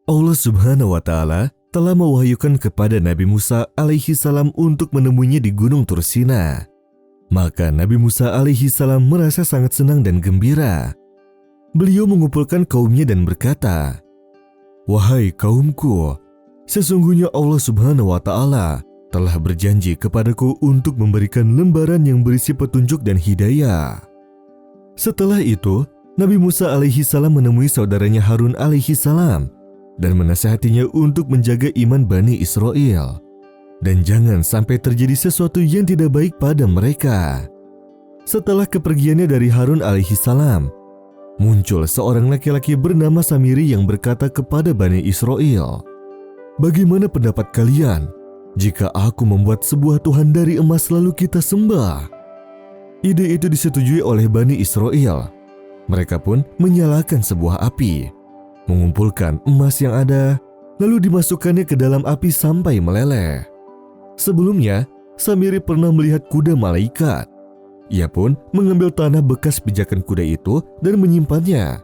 Allah Subhanahu wa Ta'ala telah mewahyukan kepada Nabi Musa alaihi salam untuk menemuinya di Gunung Tursina. Maka Nabi Musa alaihi salam merasa sangat senang dan gembira. Beliau mengumpulkan kaumnya dan berkata, "Wahai kaumku, sesungguhnya Allah Subhanahu wa Ta'ala telah berjanji kepadaku untuk memberikan lembaran yang berisi petunjuk dan hidayah." Setelah itu, Nabi Musa alaihi salam menemui saudaranya Harun alaihi salam dan menasihatinya untuk menjaga iman Bani Israel dan jangan sampai terjadi sesuatu yang tidak baik pada mereka. Setelah kepergiannya dari Harun alaihi salam, muncul seorang laki-laki bernama Samiri yang berkata kepada Bani Israel, "Bagaimana pendapat kalian jika aku membuat sebuah Tuhan dari emas lalu kita sembah?" Ide itu disetujui oleh Bani Israel. Mereka pun menyalakan sebuah api, mengumpulkan emas yang ada, lalu dimasukkannya ke dalam api sampai meleleh. Sebelumnya, Samiri pernah melihat kuda malaikat. Ia pun mengambil tanah bekas pijakan kuda itu dan menyimpannya.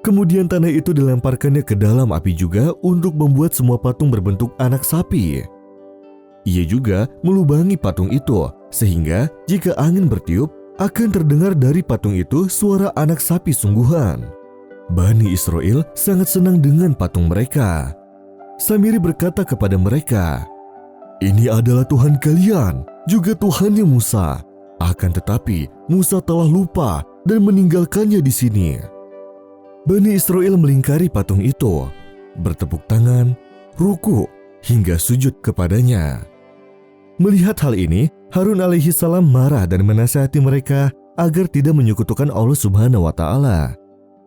Kemudian tanah itu dilemparkannya ke dalam api juga untuk membuat semua patung berbentuk anak sapi. Ia juga melubangi patung itu, sehingga jika angin bertiup, akan terdengar dari patung itu suara anak sapi sungguhan. Bani Israel sangat senang dengan patung mereka. Samiri berkata kepada mereka, "Ini adalah Tuhan kalian, juga Tuhannya Musa. Akan tetapi, Musa telah lupa dan meninggalkannya di sini." Bani Israel melingkari patung itu, bertepuk tangan, ruku, hingga sujud kepadanya. Melihat hal ini, Harun alaihi salam marah dan menasihati mereka agar tidak menyekutukan Allah Subhanahu wa Ta'ala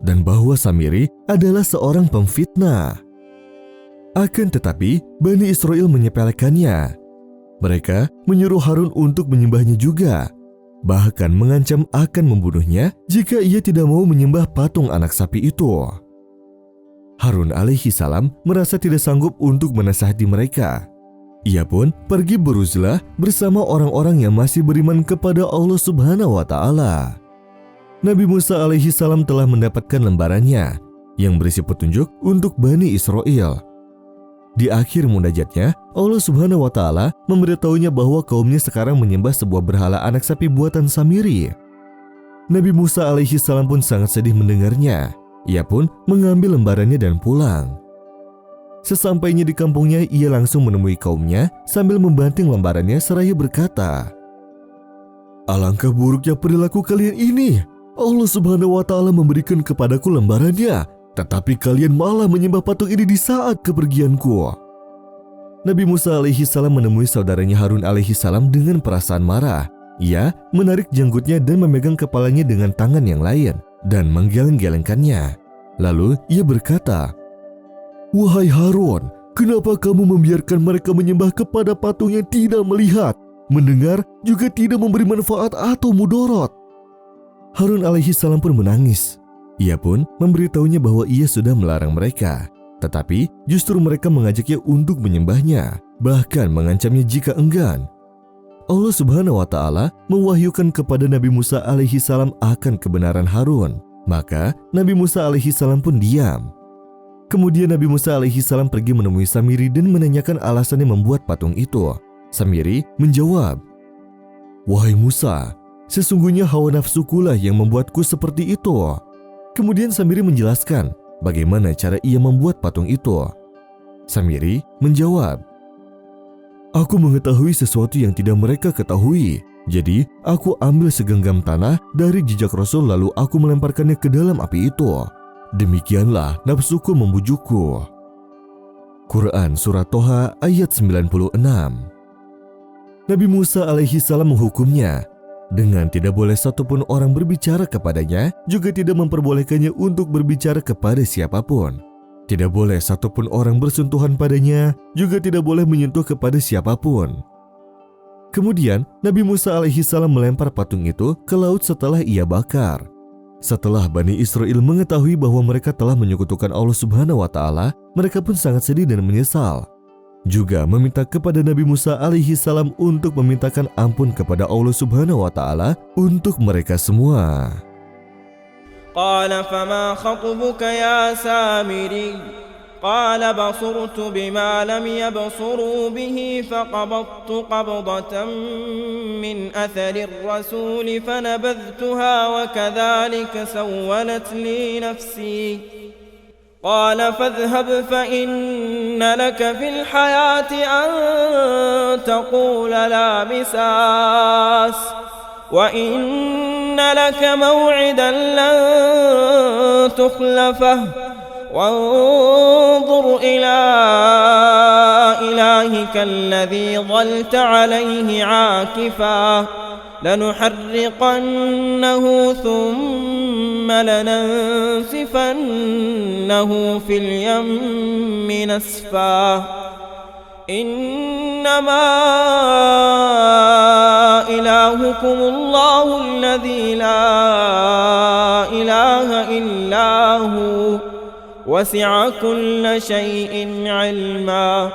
dan bahwa Samiri adalah seorang pemfitnah. Akan tetapi, Bani Israel menyepelekannya. Mereka menyuruh Harun untuk menyembahnya juga, bahkan mengancam akan membunuhnya jika ia tidak mau menyembah patung anak sapi itu. Harun alaihi salam merasa tidak sanggup untuk menasihati mereka. Ia pun pergi beruzlah bersama orang-orang yang masih beriman kepada Allah Subhanahu wa Ta'ala. Nabi Musa alaihi salam telah mendapatkan lembarannya yang berisi petunjuk untuk Bani Israel. Di akhir munajatnya, Allah Subhanahu wa Ta'ala memberitahunya bahwa kaumnya sekarang menyembah sebuah berhala anak sapi buatan Samiri. Nabi Musa alaihi salam pun sangat sedih mendengarnya. Ia pun mengambil lembarannya dan pulang. Sesampainya di kampungnya, ia langsung menemui kaumnya sambil membanting lembarannya seraya berkata, "Alangkah buruknya perilaku kalian ini. Allah Subhanahu wa Ta'ala memberikan kepadaku lembarannya, tetapi kalian malah menyembah patung ini di saat kepergianku." Nabi Musa alaihi salam menemui saudaranya Harun alaihi salam dengan perasaan marah. Ia menarik janggutnya dan memegang kepalanya dengan tangan yang lain dan menggeleng-gelengkannya. Lalu ia berkata, "Wahai Harun, kenapa kamu membiarkan mereka menyembah kepada patung yang tidak melihat, mendengar, juga tidak memberi manfaat atau mudarat?" Harun alaihi salam pun menangis. Ia pun memberitahunya bahwa ia sudah melarang mereka, tetapi justru mereka mengajaknya untuk menyembahnya, bahkan mengancamnya jika enggan. Allah Subhanahu wa Ta'ala mewahyukan kepada Nabi Musa alaihi salam akan kebenaran Harun. Maka Nabi Musa alaihi salam pun diam. Kemudian Nabi Musa alaihi salam pergi menemui Samiri dan menanyakan alasannya membuat patung itu. Samiri menjawab, "Wahai Musa, sesungguhnya hawa nafsukulah yang membuatku seperti itu." Kemudian Samiri menjelaskan bagaimana cara ia membuat patung itu. Samiri menjawab, "Aku mengetahui sesuatu yang tidak mereka ketahui. Jadi aku ambil segenggam tanah dari jejak Rasul lalu aku melemparkannya ke dalam api itu. Demikianlah nafsuku membujukku." Quran Surah Toha ayat 96. Nabi Musa alaihi salam menghukumnya dengan tidak boleh satupun orang berbicara kepadanya, juga tidak memperbolehkannya untuk berbicara kepada siapapun. Tidak boleh satupun orang bersentuhan padanya, juga tidak boleh menyentuh kepada siapapun. Kemudian Nabi Musa alaihi salam melempar patung itu ke laut setelah ia bakar. Setelah Bani Israel mengetahui bahwa mereka telah menyekutukan Allah Subhanahu wa Ta'ala, mereka pun sangat sedih dan menyesal. Juga meminta kepada Nabi Musa alaihi salam untuk memintakan ampun kepada Allah Subhanahu wa Ta'ala untuk mereka semua. قال فما خطبك يا سامري قال بصرت بما لم يبصروا به فقبضت قبضة من أثر الرسول فنبذتها وكذلك سولت لي نفسي. قال فاذهب فإن لك في الحياة أن تقول لا مساس وإن لك موعدا لن تخلفه وانظر إلى إلهك الذي ظلت عليه عاكفا لنحرقنه ثم لننسفنه في اليم نسفا إنما إلهكم الله الذي لا إله إلا هو وسع كل شيء علما.